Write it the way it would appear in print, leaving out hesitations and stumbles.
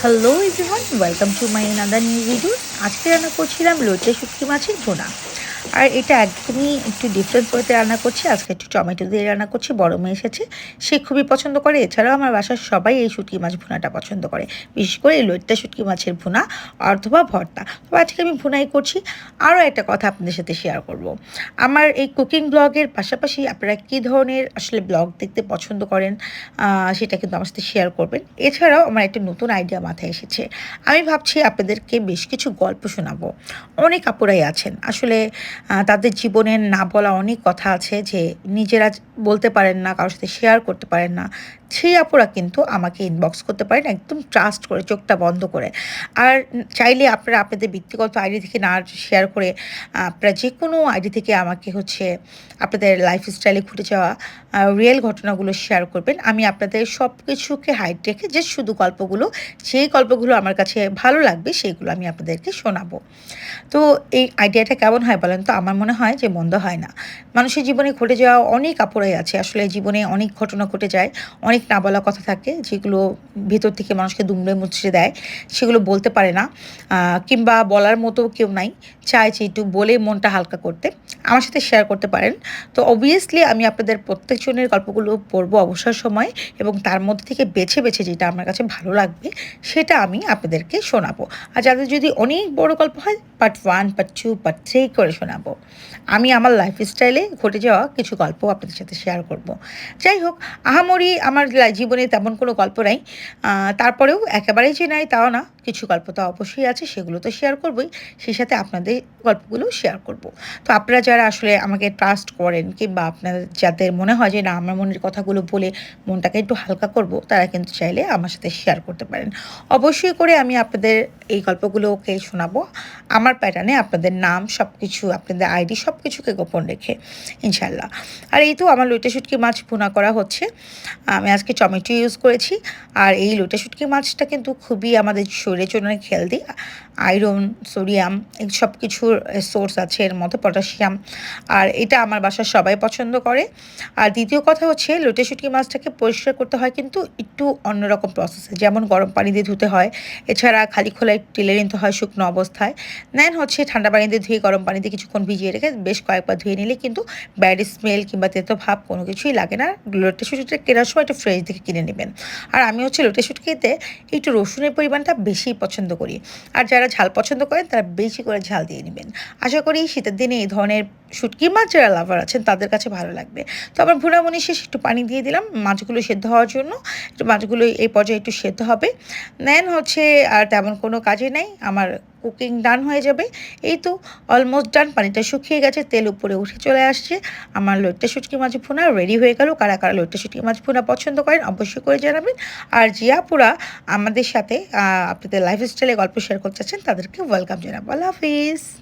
Hello everyone, welcome to my another new video. আজকে রান্না করছিলাম লোটে শুটকি মাছের ভুনা। আর এটা একদমই একটু ডিফারেন্ট ওয়েতে রান্না করছি। আজকে একটু টমেটো দিয়ে রান্না করছি। বড় মেয়ে এসেছে, সে খুবই পছন্দ করে। এছাড়াও আমার বাসার সবাই এই শুটকি মাছ ভুনাটা পছন্দ করে, বিশেষ করে এই লোটে শুটকি মাছের ভুনা অথবা ভর্তা। তো আজকে আমি ভুনাই করছি। আরও একটা কথা আপনাদের সাথে শেয়ার করব। আমার এই কুকিং ব্লগের পাশাপাশি আপনারা কী ধরনের আসলে ব্লগ দেখতে পছন্দ করেন সেটা কিন্তু আমার সাথে শেয়ার করবেন। এছাড়াও আমার একটা নতুন আইডিয়া মাথায় এসেছে। আমি ভাবছি আপনাদেরকে বেশ কিছু গল্প শোনাবো। অনেক আপুরাই আছেন আসলে তাদের জীবনের না বলা অনেক কথা আছে যে নিজেরা বলতে পারেন না, কারোর সাথে শেয়ার করতে পারেন না। সেই আপুরা কিন্তু আমাকে ইনবক্স করতে পারেন একদম ট্রাস্ট করে, চোখটা বন্ধ করে। আর চাইলে আপনারা আপনাদের ব্যক্তিগত আইডি থেকে না শেয়ার করে আপনারা যে কোনো আইডি থেকে আমাকে আপনাদের লাইফস্টাইলে ঘটে যাওয়া রিয়েল ঘটনাগুলো শেয়ার করবেন। আমি আপনাদের সব কিছুকে হাইড রেখে যে শুধু গল্পগুলো, যেই গল্পগুলো আমার কাছে ভালো লাগবে সেইগুলো আমি আপনাদেরকে শোনাবো। তো এই আইডিয়াটা কেমন হয় বলেন তো? আমার মনে হয় যে মন্দ হয় না। মানুষের জীবনে ঘটে যাওয়া অনেক আপুরাই আছে। আসলে জীবনে অনেক ঘটনা ঘটে যায়, অনেক না বলা কথা থাকে যেগুলো ভেতর থেকে মানুষকে দুমড়ে মুচড়ে দেয়, সেগুলো বলতে পারে না, কিংবা বলার মতো কেউ নাই। চায় যে একটু বলে মনটা হালকা করতে, আমার সাথে শেয়ার করতে পারেন। তো অবভিয়াসলি আমি আপনাদের প্রত্যেকজনের গল্পগুলো পড়বো অবসর সময়, এবং তার মধ্যে থেকে বেছে বেছে যেটা আমার কাছে ভালো লাগবে সেটা আমি আপনাদেরকে শোনাবো। আর যাদের যদি অনেক বড় গল্প হয়, পার্ট 1, পার্ট 2, পার্ট 3 করে শোনাবো। আমি আমার লাইফস্টাইলে ঘটে যাওয়া কিছু গল্প আপনাদের সাথে শেয়ার করব। যাই হোক, আহামরি আমার জীবনে তেমন কোনো গল্প নাই। তারপরেও একেবারেই যে নাই তাও না, কিছু গল্প তো অবশ্যই আছে, সেগুলো তো শেয়ার করবই। সেই সাথে আপনাদের গল্পগুলো শেয়ার করব। তো আপনারা যারা আসলে আমাকে ট্রাস্ট করেন, কিংবা আপনাদের যাদের মনে হয় যে না আমার মনের কথাগুলো বলে মনটাকে একটু হালকা করব, তারা কিন্তু চাইলে আমার সাথে শেয়ার করতে পারেন। অবশ্যই করে আমি আপনাদের এই গল্পগুলোকে শোনাবো আমার প্যাটার্নে, আপনাদের নাম সব কিছু, আপনাদের আইডি সব কিছুকে গোপন রেখে, ইনশাল্লাহ। আর এই তো আমার লইটে শুটকি মাছ ভুনা করা হচ্ছে। আমি আজকে টমেটো ইউজ করেছি। আর এই লইটে শুটকি মাছটা কিন্তু খুবই আমাদের শরীরের জন্য অনেক হেলদি। আয়রন, সোডিয়াম, এই সব কিছুর সোর্স আছে এর মধ্যে, পটাশিয়াম। আর এটা আমার বাসার সবাই পছন্দ করে। আর দ্বিতীয় কথা হচ্ছে, লইটে শুটকি মাছটাকে পরিষ্কার করতে হয় কিন্তু একটু অন্যরকম প্রসেসে, যেমন গরম পানি দিয়ে ধুতে হয়। এছাড়া খালি খোলায় টেলে নিতে হয় শুকনো অবস্থায়। দেন ঠান্ডা পানি দিয়ে ধুয়ে গরম পানি দিয়ে কিছুক্ষণ ভিজিয়ে রেখে বেশ কয়েকবার ধুয়ে নিলে কিন্তু ব্যাড স্মেল কিংবা তেতো ভাব কোনো কিছুই লাগে না। লোটে শুটকিটা কেনার সময় একটু ফ্রেশ দেখে কিনে নেবেন। আর আমি লোটে শুটকিতে একটু রসুনের পরিমাণটা বেশি পছন্দ করি। আর যারা ঝাল পছন্দ করেন তারা বেশি করে ঝাল দিয়ে নেবেন। আশা করি শীতের দিনে এই ধরনের শুটকি মাছ যারা লাভার আছেন তাদের কাছে ভালো লাগবে। তো আমার ভুনাভুনি শেষ, একটু পানি দিয়ে দিলাম মাছগুলো সেদ্ধ হওয়ার জন্য। একটু মাছগুলো এই পর্যায়ে একটু সেদ্ধ হবে। দেন আর তেমন কোনো কাজে নেই, আমার কুকিং ডান হয়ে যাবে। এই তো অলমোস্ট ডান, পানিটা শুকিয়ে গেছে, তেল উপরে উঠে চলে আসছে। আমার লইট্টা শুটকি মাছ ভুনা রেডি হয়ে গেল। কারা কারা লইট্টা শুটকি মাছ ভুনা পছন্দ করেন অবশ্যই করে জানাবেন। আর জিয়াপুরা আমাদের সাথে আপনাদের লাইফস্টাইলে গল্প শেয়ার করতে চাচ্ছেন তাদেরকে ওয়েলকাম জানাবো। আল্লাহ হাফিজ।